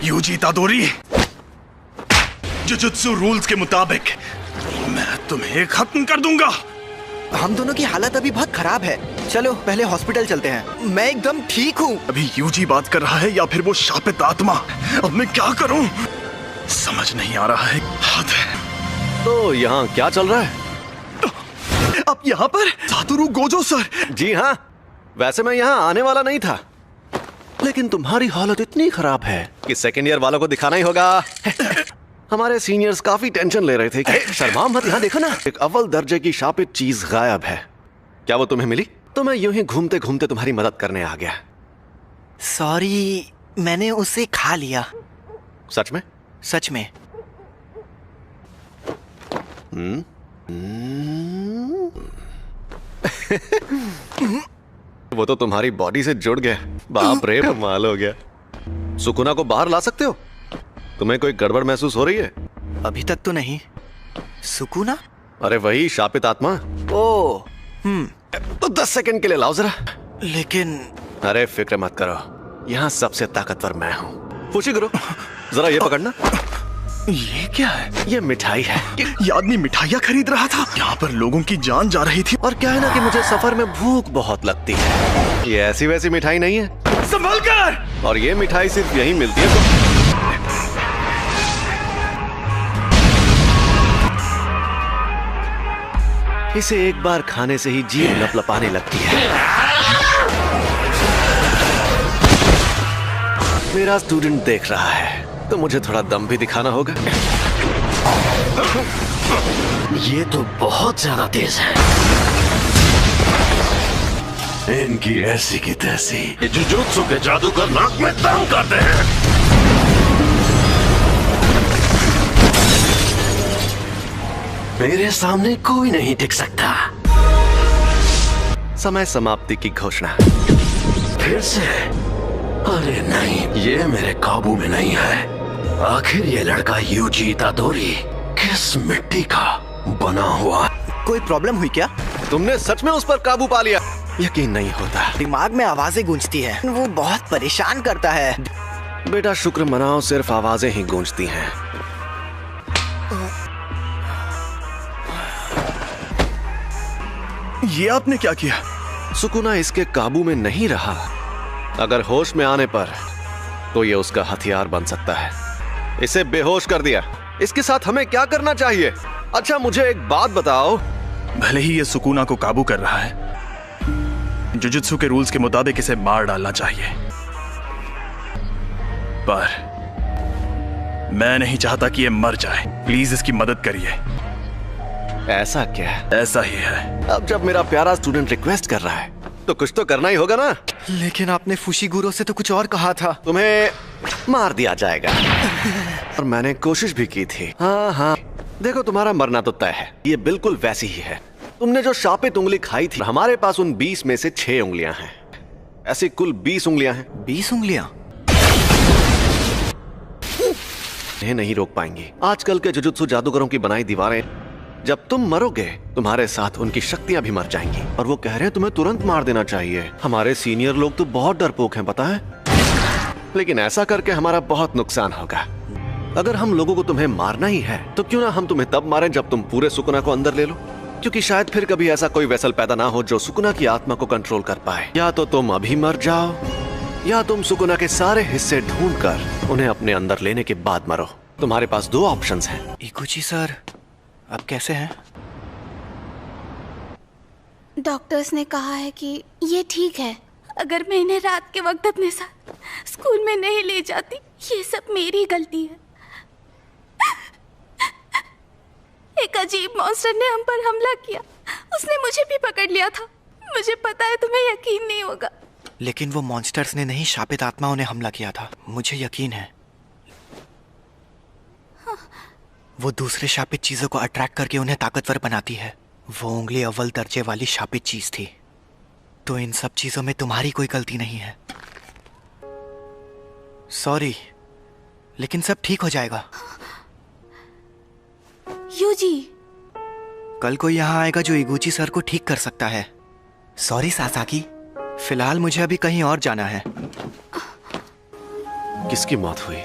UG इतादोरी, jujutsu rules के मुताबिक मैं तुम्हें खत्म कर दूंगा। हम दोनों की हालत अभी बहुत खराब है। चलो पहले हॉस्पिटल चलते हैं। मैं एकदम ठीक हूँ। अभी यूजी बात कर रहा है या फिर वो शापित आत्मा? अब मैं क्या करूं? समझ नहीं आ रहा है। हद है। तो यहाँ क्या चल रहा है? आप यहाँ पर? सातोरु गोजो सर। जी हाँ, वैसे मैं यहाँ आने वाला नहीं था, लेकिन तुम्हारी हालत इतनी खराब है कि सेकेंड ईयर वालों को दिखाना ही होगा। हमारे सीनियर्स काफी टेंशन ले रहे थे कि शर्मा मत, यहाँ देखो ना, एक अव्वल दर्जे की शापित चीज गायब है। क्या वो तुम्हें मिली? तो मैं यूं ही घूमते घूमते तुम्हारी मदद करने आ गया। सॉरी, मैंने उसे खा लिया। सच में? सच में। वो तो तुम्हारी बॉडी से जुड़ गया। बाप रे, कमाल हो गया। सुकुना को बाहर ला सकते हो? तुम्हें कोई गड़बड़ महसूस हो रही है? अभी तक तो नहीं। सुकुना? अरे वही शापित आत्मा। ओ, तो 10 सेकंड के लिए लाओ जरा। लेकिन अरे फिक्र मत करो, यहाँ सबसे ताकतवर मैं हूँ। खुशी करो, जरा ये पकड़ना। ये क्या है? ये मिठाई है। ये आदमी मिठाइयाँ खरीद रहा था। यहाँ पर लोगों की जान जा रही थी। और क्या है ना कि मुझे सफर में भूख बहुत लगती है। ये ऐसी वैसी मिठाई नहीं है। संभल कर! और ये मिठाई सिर्फ यहीं मिलती है। इसे एक बार खाने से ही जीभ लपलपाने लगती है। मेरा स्टूडेंट देख रहा है तो मुझे थोड़ा दम भी दिखाना होगा। ये तो बहुत ज्यादा तेज है। इनकी ऐसी की तैसी। ये जुजुत्सु के जादूगर नाक में दम करते हैं। मेरे सामने कोई नहीं टिक सकता। समय समाप्ति की घोषणा। फिर से? अरे नहीं, ये मेरे काबू में नहीं है। आखिर ये लड़का यूजी इतादोरी किस मिट्टी का बना हुआ? कोई प्रॉब्लम हुई क्या? तुमने सच में उस पर काबू पा लिया? यकीन नहीं होता। दिमाग में आवाजें गूंजती है। वो बहुत परेशान करता है। बेटा शुक्र मनाओ, सिर्फ आवाजें ही गूंजती हैं। ये आपने क्या किया? सुकुना इसके काबू में नहीं रहा। अगर होश में आने पर तो ये उसका हथियार बन सकता है। इसे बेहोश कर दिया। इसके साथ हमें क्या करना चाहिए? अच्छा मुझे एक बात बताओ। भले ही ये सुकुना को काबू कर रहा है, जुजुत्सु के रूल्स के मुताबिक इसे मार डालना चाहिए। पर मैं नहीं चाहता कि ये मर जाए। प्लीज इसकी मदद करिए। ऐसा क्या? ऐसा ही है। अब जब मेरा प्यारा स्टूडेंट रिक्वेस्ट कर रहा है तो कुछ तो करना ही होगा ना। लेकिन आपने फुशिगुरो से तो कुछ और कहा था। तुम्हें मार दिया जाएगा। और मैंने कोशिश भी की थी। हाँ, देखो तुम्हारा मरना तो तय है। ये बिल्कुल वैसी ही है। तुमने जो शापित उंगली खाई थी, हमारे पास उन 20 में से 6 उंगलियां हैं। ऐसी कुल 20 उंगलियां हैं। 20 उंगलियां? इन्हें नहीं रोक पाएंगी। आजकल के जुजुत्सु जादूगरों की बनाई दीवारें, जब तुम मरोगे तुम्हारे साथ उनकी शक्तियां भी मर जाएंगी। और वो कह रहे हैं तुम्हें तुरंत मार देना चाहिए। हमारे सीनियर लोग तो बहुत डरपोक हैं, पता है। लेकिन ऐसा करके हमारा बहुत नुकसान होगा। अगर हम लोगों को तुम्हें मारना ही है तो क्यों ना हम तुम्हें तब मारें जब तुम पूरे सुकुना को अंदर ले लो। क्योंकि शायद फिर कभी ऐसा कोई वेसल पैदा ना हो जो सुकुना की आत्मा को कंट्रोल कर पाए। या तो तुम अभी मर जाओ, या तुम सुकुना के सारे हिस्से ढूंढकर उन्हें अपने अंदर लेने के बाद मरो। तुम्हारे पास 2 ऑप्शंस हैं। इकुची सर, आप कैसे हैं? डॉक्टर्स ने कहा है कि ये ठीक है। अगर मैं इन्हें रात के वक्त अपने साथ स्कूल में नहीं ले जाती, ये सब मेरी गलती है। एक अजीब मॉन्स्टर ने हम पर हमला किया। उसने मुझे भी पकड़ लिया था। मुझे पता है तुम्हें यकीन नहीं होगा, लेकिन वो मॉन्स्टर्स ने नहीं, शापित आत्माओं ने हमला किया था। मुझे यकीन है। वो दूसरे शापित चीजों को अट्रैक्ट करके उन्हें ताकतवर बनाती है। वो उंगली अव्वल दर्जे वाली शापित चीज थी। तो इन सब चीजों में तुम्हारी कोई गलती नहीं है। सॉरी, लेकिन सब ठीक हो जाएगा। यूजी, कल कोई यहाँ आएगा जो इगुची सर को ठीक कर सकता है। सॉरी सासाकी, फिलहाल मुझे अभी कहीं और जाना है। किसकी मौत हुई?